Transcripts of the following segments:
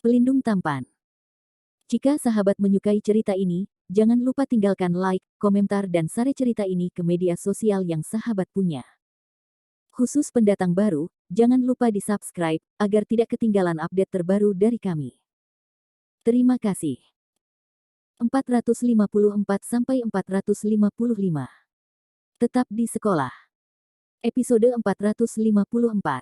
Pelindung tampan. Jika sahabat menyukai cerita ini, jangan lupa tinggalkan like, komentar dan share cerita ini ke media sosial yang sahabat punya. Khusus pendatang baru, jangan lupa di-subscribe, agar tidak ketinggalan update terbaru dari kami. Terima kasih. 454-455. Tetap di sekolah. Episode 454.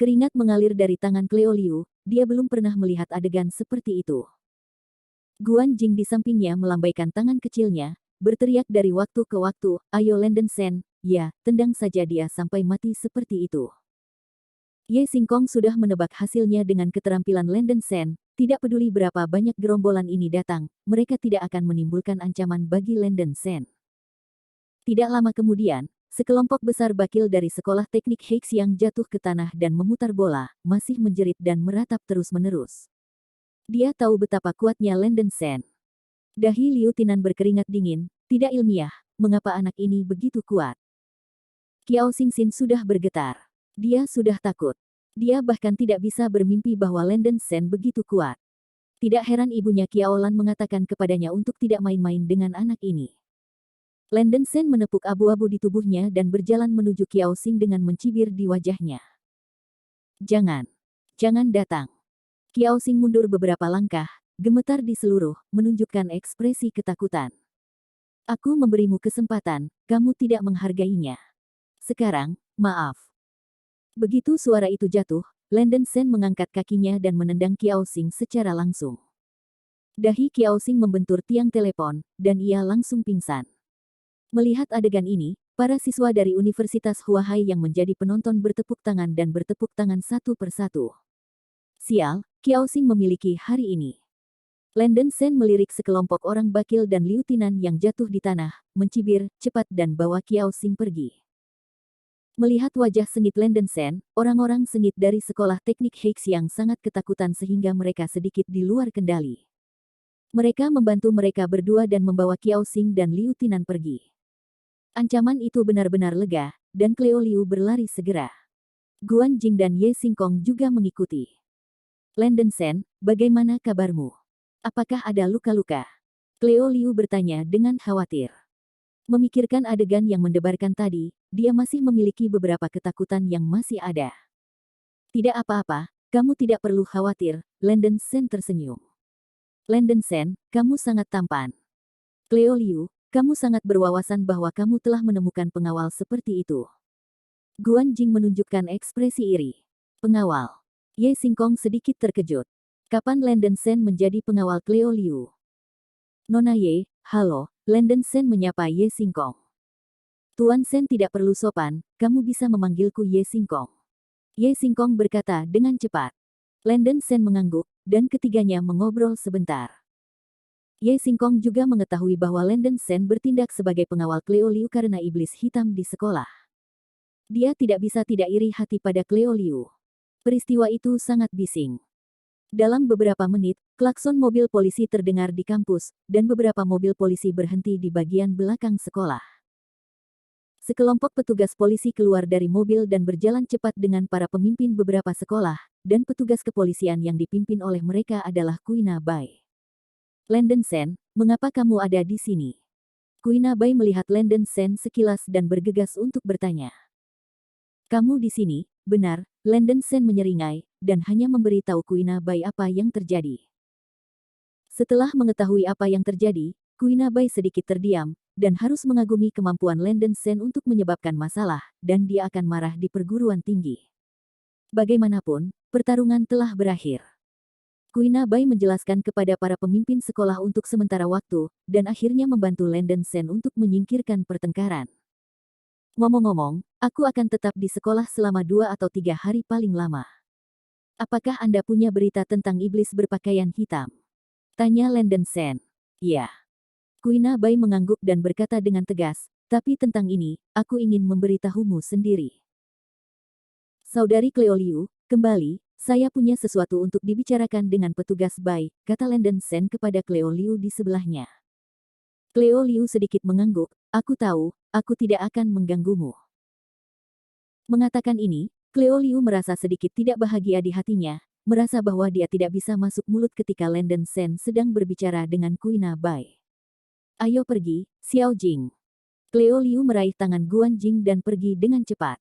Keringat mengalir dari tangan Cleo Liu, dia belum pernah melihat adegan seperti itu. Guan Jing di sampingnya melambaikan tangan kecilnya, berteriak dari waktu ke waktu, "Ayo Landen Sen, ya, tendang saja dia sampai mati seperti itu." Ye Xingkong sudah menebak hasilnya dengan keterampilan Landen Sen, tidak peduli berapa banyak gerombolan ini datang, mereka tidak akan menimbulkan ancaman bagi Landen Sen. Tidak lama kemudian, sekelompok besar bakil dari sekolah teknik Heixiang jatuh ke tanah dan memutar bola, masih menjerit dan meratap terus-menerus. Dia tahu betapa kuatnya Landen Sen. Dahi Liu Tinan berkeringat dingin, tidak ilmiah, mengapa anak ini begitu kuat? Kiao Xingxin sudah bergetar. Dia sudah takut. Dia bahkan tidak bisa bermimpi bahwa Landen Sen begitu kuat. Tidak heran ibunya Kiao Lan mengatakan kepadanya untuk tidak main-main dengan anak ini. Landen Sen menepuk abu-abu di tubuhnya dan berjalan menuju Kiao Xing dengan mencibir di wajahnya. Jangan datang. Kiao Xing mundur beberapa langkah, gemetar di seluruh, menunjukkan ekspresi ketakutan. Aku memberimu kesempatan, kamu tidak menghargainya. Sekarang, maaf. Begitu suara itu jatuh, Landen Sen mengangkat kakinya dan menendang Kiao Xing secara langsung. Dahi Kiao Xing membentur tiang telepon, dan ia langsung pingsan. Melihat adegan ini, para siswa dari Universitas Huahai yang menjadi penonton bertepuk tangan dan bertepuk tangan satu persatu. Sial, Kiao Xing memiliki hari ini. Landen Sen melirik sekelompok orang bakil dan Liu Tinan yang jatuh di tanah, mencibir, cepat dan bawa Kiao Xing pergi. Melihat wajah sengit Landen Sen, orang-orang sengit dari sekolah teknik Heixiang sangat ketakutan sehingga mereka sedikit di luar kendali. Mereka membantu mereka berdua dan membawa Kiao Xing dan Liu Tinan pergi. Ancaman itu benar-benar lega, dan Cleo Liu berlari segera. Guan Jing dan Ye Xingkong juga mengikuti. Landen Sen, bagaimana kabarmu? Apakah ada luka-luka? Cleo Liu bertanya dengan khawatir. Memikirkan adegan yang mendebarkan tadi, dia masih memiliki beberapa ketakutan yang masih ada. Tidak apa-apa, kamu tidak perlu khawatir, Landen Sen tersenyum. Landen Sen, kamu sangat tampan. Cleo Liu, kamu sangat berwawasan bahwa kamu telah menemukan pengawal seperti itu. Guan Jing menunjukkan ekspresi iri. Pengawal. Ye Xingkong sedikit terkejut. Kapan Landen Sen menjadi pengawal Cleo Liu? Nona Ye, halo, Landen Sen menyapa Ye Xingkong. Tuan Sen tidak perlu sopan, kamu bisa memanggilku Ye Xingkong. Ye Xingkong berkata dengan cepat. Landen Sen mengangguk, dan ketiganya mengobrol sebentar. Ye Xingkong juga mengetahui bahwa Landen Sen bertindak sebagai pengawal Cleo Liu karena iblis hitam di sekolah. Dia tidak bisa tidak iri hati pada Cleo Liu. Peristiwa itu sangat bising. Dalam beberapa menit, klakson mobil polisi terdengar di kampus, dan beberapa mobil polisi berhenti di bagian belakang sekolah. Sekelompok petugas polisi keluar dari mobil dan berjalan cepat dengan para pemimpin beberapa sekolah, dan petugas kepolisian yang dipimpin oleh mereka adalah Kuina Bai. Landen Sen, mengapa kamu ada di sini? Kuina Bai melihat Landen Sen sekilas dan bergegas untuk bertanya. Kamu di sini, benar, Landen Sen menyeringai, dan hanya memberitahu Kuina Bai apa yang terjadi. Setelah mengetahui apa yang terjadi, Kuina Bai sedikit terdiam, dan harus mengagumi kemampuan Landen Sen untuk menyebabkan masalah, dan dia akan marah di perguruan tinggi. Bagaimanapun, pertarungan telah berakhir. Kuina Bai menjelaskan kepada para pemimpin sekolah untuk sementara waktu, dan akhirnya membantu Landen Sen untuk menyingkirkan pertengkaran. Ngomong-ngomong, aku akan tetap di sekolah selama 2 atau 3 hari paling lama. Apakah Anda punya berita tentang iblis berpakaian hitam? Tanya Landen Sen. Ya. Kuina Bai mengangguk dan berkata dengan tegas, tapi tentang ini, aku ingin memberitahumu sendiri. Saudari Cleo Liu, kembali, saya punya sesuatu untuk dibicarakan dengan petugas Bai, kata Landen Sen kepada Cleo Liu di sebelahnya. Cleo Liu sedikit mengangguk, aku tahu, aku tidak akan mengganggumu. Mengatakan ini, Cleo Liu merasa sedikit tidak bahagia di hatinya, merasa bahwa dia tidak bisa masuk mulut ketika Landon Sen sedang berbicara dengan Kuina Bai. Ayo pergi, Xiao Jing. Cleo Liu meraih tangan Guan Jing dan pergi dengan cepat.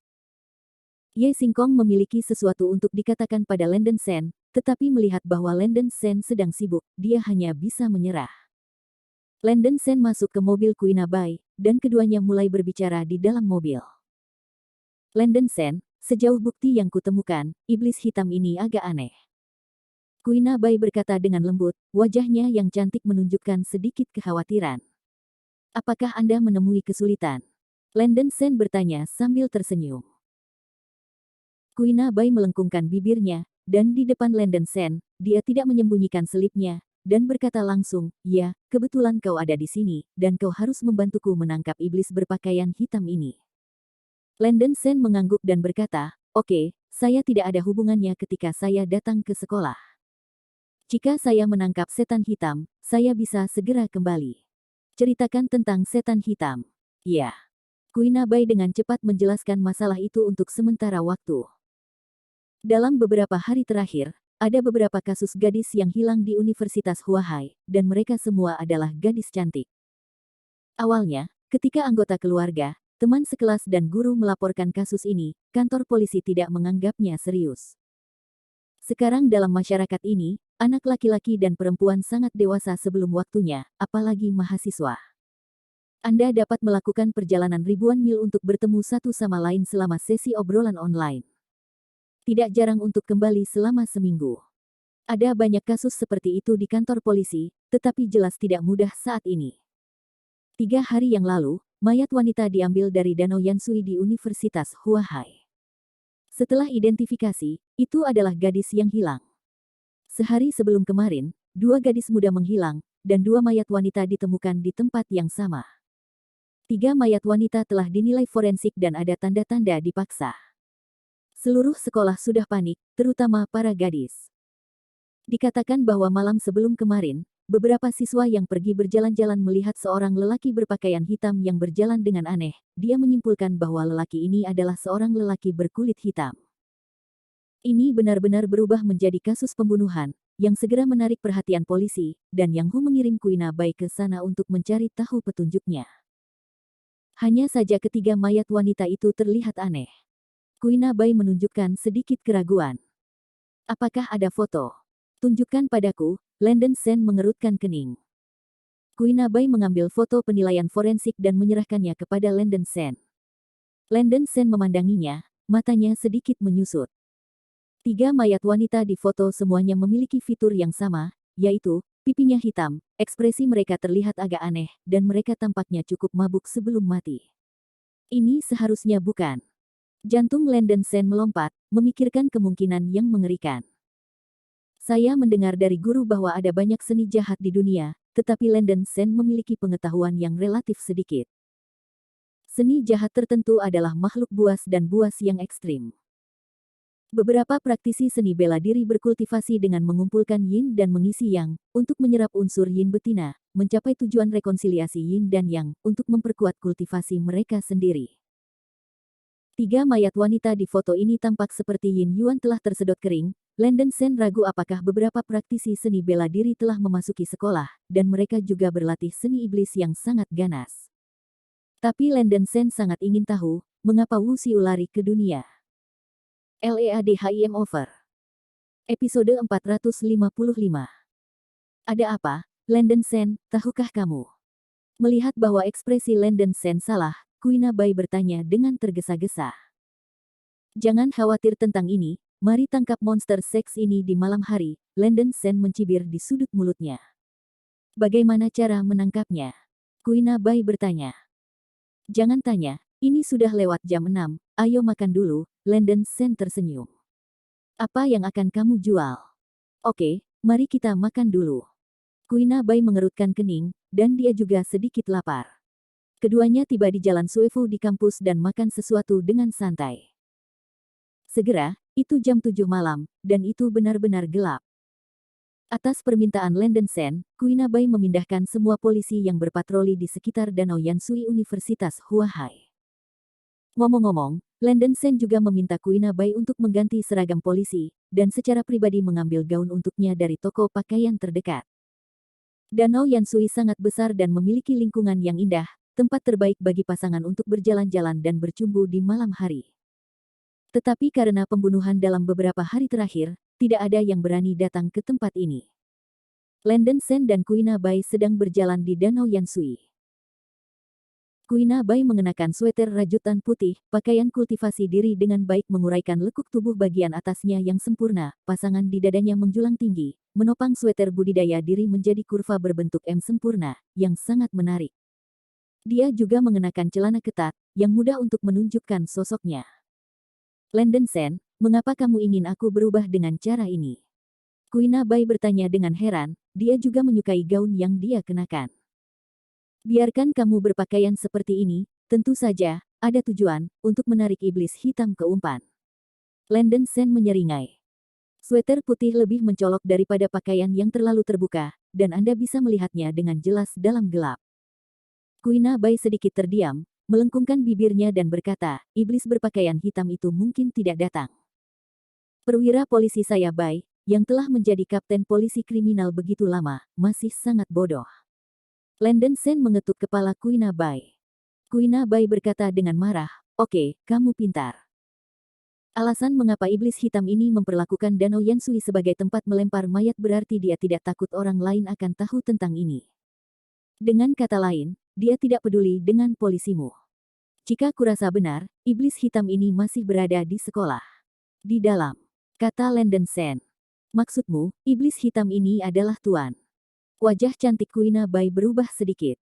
Ye Xingkong memiliki sesuatu untuk dikatakan pada Landon Sen, tetapi melihat bahwa Landon Sen sedang sibuk, dia hanya bisa menyerah. Landon Sen masuk ke mobil Kuina Bai, dan keduanya mulai berbicara di dalam mobil. Landon Sen, sejauh bukti yang kutemukan, iblis hitam ini agak aneh. Kuina Bai berkata dengan lembut, wajahnya yang cantik menunjukkan sedikit kekhawatiran. Apakah Anda menemui kesulitan? Landon Sen bertanya sambil tersenyum. Kuina Bai melengkungkan bibirnya, dan di depan Landon Sen, dia tidak menyembunyikan selipnya, dan berkata langsung, ya, kebetulan kau ada di sini, dan kau harus membantuku menangkap iblis berpakaian hitam ini. Landon Sen mengangguk dan berkata, oke, saya tidak ada hubungannya ketika saya datang ke sekolah. Jika saya menangkap setan hitam, saya bisa segera kembali. Ceritakan tentang setan hitam. Ya. Kuina Bai dengan cepat menjelaskan masalah itu untuk sementara waktu. Dalam beberapa hari terakhir, ada beberapa kasus gadis yang hilang di Universitas Huahai, dan mereka semua adalah gadis cantik. Awalnya, ketika anggota keluarga, teman sekelas dan guru melaporkan kasus ini, kantor polisi tidak menganggapnya serius. Sekarang dalam masyarakat ini, anak laki-laki dan perempuan sangat dewasa sebelum waktunya, apalagi mahasiswa. Anda dapat melakukan perjalanan ribuan mil untuk bertemu satu sama lain selama sesi obrolan online. Tidak jarang untuk kembali selama seminggu. Ada banyak kasus seperti itu di kantor polisi, tetapi jelas tidak mudah saat ini. 3 hari yang lalu, mayat wanita diambil dari Danau Yansui di Universitas Huahai. Setelah identifikasi, itu adalah gadis yang hilang. Sehari sebelum kemarin, 2 gadis muda menghilang, dan 2 mayat wanita ditemukan di tempat yang sama. 3 mayat wanita telah dinilai forensik dan ada tanda-tanda dipaksa. Seluruh sekolah sudah panik, terutama para gadis. Dikatakan bahwa malam sebelum kemarin, beberapa siswa yang pergi berjalan-jalan melihat seorang lelaki berpakaian hitam yang berjalan dengan aneh. Dia menyimpulkan bahwa lelaki ini adalah seorang lelaki berkulit hitam. Ini benar-benar berubah menjadi kasus pembunuhan, yang segera menarik perhatian polisi, dan Yang Hu mengirim Kuina Bai ke sana untuk mencari tahu petunjuknya. Hanya saja ketiga mayat wanita itu terlihat aneh. Kuina Bai menunjukkan sedikit keraguan. Apakah ada foto? Tunjukkan padaku, Landon Sen mengerutkan kening. Kuina Bai mengambil foto penilaian forensik dan menyerahkannya kepada Landon Sen. Landon Sen memandanginya, matanya sedikit menyusut. 3 mayat wanita di foto semuanya memiliki fitur yang sama, yaitu, pipinya hitam, ekspresi mereka terlihat agak aneh, dan mereka tampaknya cukup mabuk sebelum mati. Ini seharusnya bukan. Jantung Landon Sen melompat, memikirkan kemungkinan yang mengerikan. Saya mendengar dari guru bahwa ada banyak seni jahat di dunia, tetapi Landon Sen memiliki pengetahuan yang relatif sedikit. Seni jahat tertentu adalah makhluk buas dan buas yang ekstrim. Beberapa praktisi seni bela diri berkultivasi dengan mengumpulkan yin dan mengisi yang, untuk menyerap unsur yin betina, mencapai tujuan rekonsiliasi yin dan yang, untuk memperkuat kultivasi mereka sendiri. 3 mayat wanita di foto ini tampak seperti Yin Yuan telah tersedot kering. Landon Sen ragu apakah beberapa praktisi seni bela diri telah memasuki sekolah, dan mereka juga berlatih seni iblis yang sangat ganas. Tapi Landon Sen sangat ingin tahu, mengapa Wu Xiu lari ke dunia. LEADHIM over. Episode 455. Ada apa, Landon Sen, tahukah kamu? Melihat bahwa ekspresi Landon Sen salah, Kuina Bai bertanya dengan tergesa-gesa. Jangan khawatir tentang ini, mari tangkap monster seks ini di malam hari, Landon Sen mencibir di sudut mulutnya. Bagaimana cara menangkapnya? Kuina Bai bertanya. Jangan tanya, ini sudah lewat jam 6, ayo makan dulu, Landon Sen tersenyum. Apa yang akan kamu jual? Oke, mari kita makan dulu. Kuina Bai mengerutkan kening, dan dia juga sedikit lapar. Keduanya tiba di Jalan Suefu di kampus dan makan sesuatu dengan santai. Segera, itu jam 7 malam, dan itu benar-benar gelap. Atas permintaan Landon Sen, Kuina Bai memindahkan semua polisi yang berpatroli di sekitar Danau Yansui Universitas Huahai. Ngomong-ngomong, Landon Sen juga meminta Kuina Bai untuk mengganti seragam polisi, dan secara pribadi mengambil gaun untuknya dari toko pakaian terdekat. Danau Yansui sangat besar dan memiliki lingkungan yang indah, tempat terbaik bagi pasangan untuk berjalan-jalan dan bercumbu di malam hari. Tetapi karena pembunuhan dalam beberapa hari terakhir, tidak ada yang berani datang ke tempat ini. Landon Sen dan Kuina Bai sedang berjalan di Danau Yansui. Kuina Bai mengenakan sweter rajutan putih, pakaian kultivasi diri dengan baik menguraikan lekuk tubuh bagian atasnya yang sempurna, pasangan di dadanya menjulang tinggi, menopang sweter budidaya diri menjadi kurva berbentuk M sempurna, yang sangat menarik. Dia juga mengenakan celana ketat, yang mudah untuk menunjukkan sosoknya. Landon Sen, mengapa kamu ingin aku berubah dengan cara ini? Kuina Bai bertanya dengan heran, dia juga menyukai gaun yang dia kenakan. Biarkan kamu berpakaian seperti ini, tentu saja, ada tujuan, untuk menarik iblis hitam ke umpan. Landon Sen menyeringai. Sweter putih lebih mencolok daripada pakaian yang terlalu terbuka, dan Anda bisa melihatnya dengan jelas dalam gelap. Kuina Bai sedikit terdiam, melengkungkan bibirnya dan berkata, iblis berpakaian hitam itu mungkin tidak datang. Perwira polisi saya Bai, yang telah menjadi kapten polisi kriminal begitu lama, masih sangat bodoh. Landon Sen mengetuk kepala Kuina Bai. Kuina Bai berkata dengan marah, oke, kamu pintar. Alasan mengapa iblis hitam ini memperlakukan Danau Yansui sebagai tempat melempar mayat berarti dia tidak takut orang lain akan tahu tentang ini. Dengan kata lain, dia tidak peduli dengan polisimu. Jika kurasa benar, iblis hitam ini masih berada di sekolah. Di dalam, kata Landon Sen. Maksudmu, iblis hitam ini adalah Tuan. Wajah cantik Kuina Bai berubah sedikit.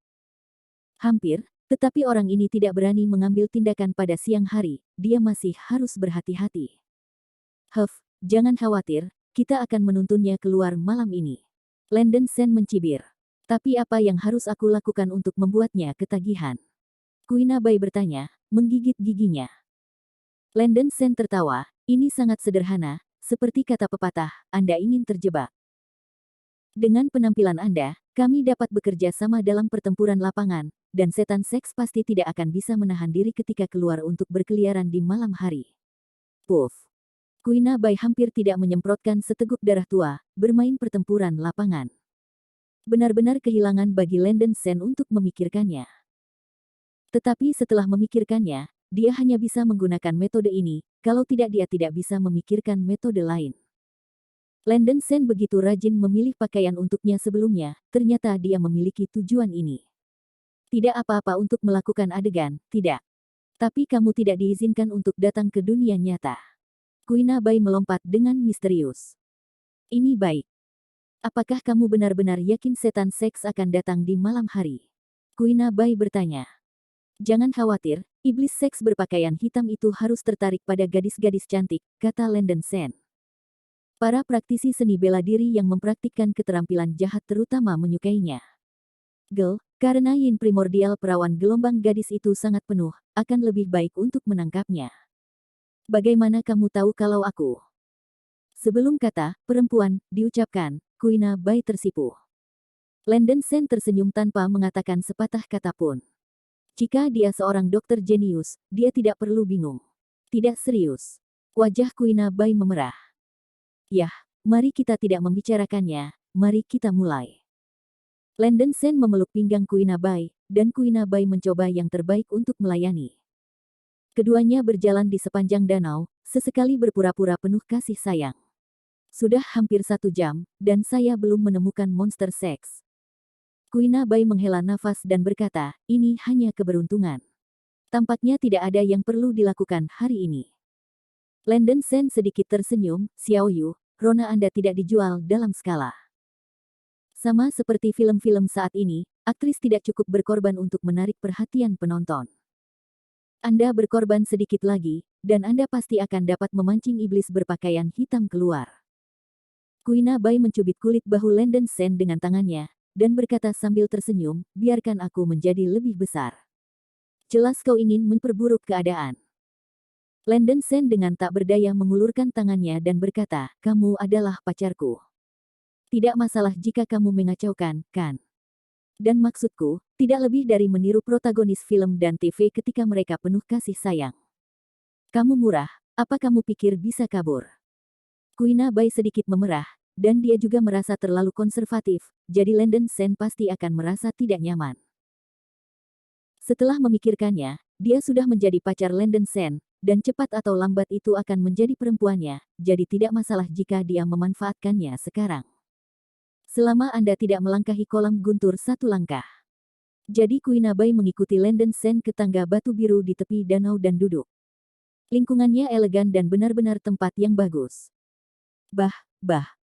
Hampir, tetapi orang ini tidak berani mengambil tindakan pada siang hari, dia masih harus berhati-hati. Jangan khawatir, kita akan menuntunnya keluar malam ini. Landon Sen mencibir. Tapi apa yang harus aku lakukan untuk membuatnya ketagihan? Kuina Bai bertanya, menggigit giginya. Landon Sen tertawa, ini sangat sederhana, seperti kata pepatah, Anda ingin terjebak. Dengan penampilan Anda, kami dapat bekerja sama dalam pertempuran lapangan, dan setan seks pasti tidak akan bisa menahan diri ketika keluar untuk berkeliaran di malam hari. Puff. Kuina Bai hampir tidak menyemprotkan seteguk darah tua, bermain pertempuran lapangan. Benar-benar kehilangan bagi Landon Sen untuk memikirkannya. Tetapi setelah memikirkannya, dia hanya bisa menggunakan metode ini, kalau tidak dia tidak bisa memikirkan metode lain. Landon Sen begitu rajin memilih pakaian untuknya sebelumnya, ternyata dia memiliki tujuan ini. Tidak apa-apa untuk melakukan adegan, tidak. Tapi kamu tidak diizinkan untuk datang ke dunia nyata. Kuina Bai melompat dengan misterius. Ini baik. Apakah kamu benar-benar yakin setan seks akan datang di malam hari? Kuina Bai bertanya. Jangan khawatir, iblis seks berpakaian hitam itu harus tertarik pada gadis-gadis cantik, kata Landon Sen. Para praktisi seni bela diri yang mempraktikkan keterampilan jahat terutama menyukainya. Karena yin primordial perawan gelombang gadis itu sangat penuh, akan lebih baik untuk menangkapnya. Bagaimana kamu tahu kalau aku? Sebelum kata, perempuan, diucapkan, Kuina Bai tersipu. Landon Sen tersenyum tanpa mengatakan sepatah kata pun. Jika dia seorang dokter jenius, dia tidak perlu bingung. Tidak serius. Wajah Kuina Bai memerah. Yah, mari kita tidak membicarakannya, mari kita mulai. Landon Sen memeluk pinggang Kuina Bai, dan Kuina Bai mencoba yang terbaik untuk melayani. Keduanya berjalan di sepanjang danau, sesekali berpura-pura penuh kasih sayang. Sudah hampir 1 jam, dan saya belum menemukan monster seks. Kuina Bai menghela nafas dan berkata, ini hanya keberuntungan. Tampaknya tidak ada yang perlu dilakukan hari ini. Landon Sen sedikit tersenyum, Xiao Yu, Rona Anda tidak dijual dalam skala. Sama seperti film-film saat ini, aktris tidak cukup berkorban untuk menarik perhatian penonton. Anda berkorban sedikit lagi, dan Anda pasti akan dapat memancing iblis berpakaian hitam keluar. Kuina Bai mencubit kulit bahu Landon Sen dengan tangannya, dan berkata sambil tersenyum, biarkan aku menjadi lebih besar. Jelas kau ingin memperburuk keadaan. Landon Sen dengan tak berdaya mengulurkan tangannya dan berkata, kamu adalah pacarku. Tidak masalah jika kamu mengacaukan, kan? Dan maksudku, tidak lebih dari meniru protagonis film dan TV ketika mereka penuh kasih sayang. Kamu murah, apa kamu pikir bisa kabur? Kuina Bai sedikit memerah, dan dia juga merasa terlalu konservatif, jadi Landen Sen pasti akan merasa tidak nyaman. Setelah memikirkannya, dia sudah menjadi pacar Landen Sen, dan cepat atau lambat itu akan menjadi perempuannya, jadi tidak masalah jika dia memanfaatkannya sekarang. Selama Anda tidak melangkahi kolam guntur satu langkah. Jadi Kuina Bai mengikuti Landen Sen ke tangga batu biru di tepi danau dan duduk. Lingkungannya elegan dan benar-benar tempat yang bagus.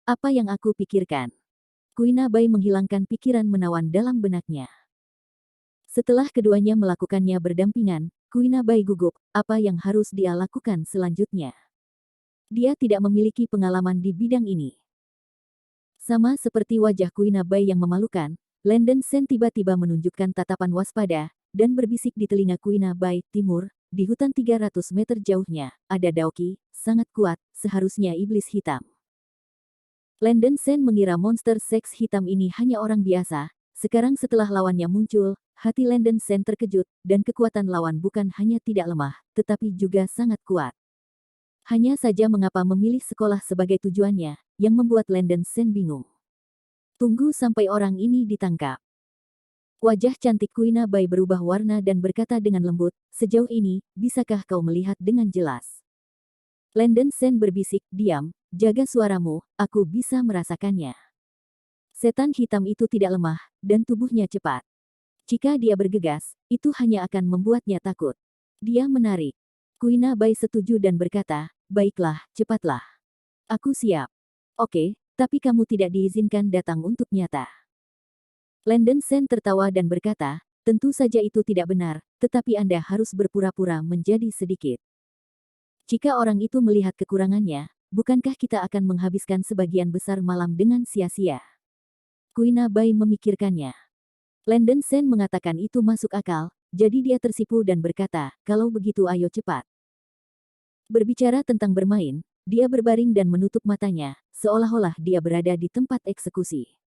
Apa yang aku pikirkan? Kuina Bai menghilangkan pikiran menawan dalam benaknya. Setelah keduanya melakukannya berdampingan, Kuina Bai gugup, apa yang harus dia lakukan selanjutnya. Dia tidak memiliki pengalaman di bidang ini. Sama seperti wajah Kuina Bai yang memalukan, Landen Sen tiba-tiba menunjukkan tatapan waspada, dan berbisik di telinga Kuina Bai, timur, di hutan 300 meter jauhnya, ada Daoki, sangat kuat, seharusnya iblis hitam. Landen Sen mengira monster seks hitam ini hanya orang biasa, sekarang setelah lawannya muncul, hati Landen Sen terkejut, dan kekuatan lawan bukan hanya tidak lemah, tetapi juga sangat kuat. Hanya saja mengapa memilih sekolah sebagai tujuannya, yang membuat Landen Sen bingung. Tunggu sampai orang ini ditangkap. Wajah cantik Kuina Bai berubah warna dan berkata dengan lembut, sejauh ini, bisakah kau melihat dengan jelas? Landen Sen berbisik, diam, jaga suaramu, aku bisa merasakannya. Setan hitam itu tidak lemah, dan tubuhnya cepat. Jika dia bergegas, itu hanya akan membuatnya takut. Dia menarik. Kuina Bai setuju dan berkata, baiklah, cepatlah. Aku siap. Oke, tapi kamu tidak diizinkan datang untuk nyata. Landen Sen tertawa dan berkata, tentu saja itu tidak benar, tetapi Anda harus berpura-pura menjadi sedikit. Jika orang itu melihat kekurangannya, bukankah kita akan menghabiskan sebagian besar malam dengan sia-sia? Kuina Bai memikirkannya. Landen Sen mengatakan itu masuk akal, jadi dia tersipu dan berkata, kalau begitu ayo cepat. Berbicara tentang bermain, dia berbaring dan menutup matanya, seolah-olah dia berada di tempat eksekusi.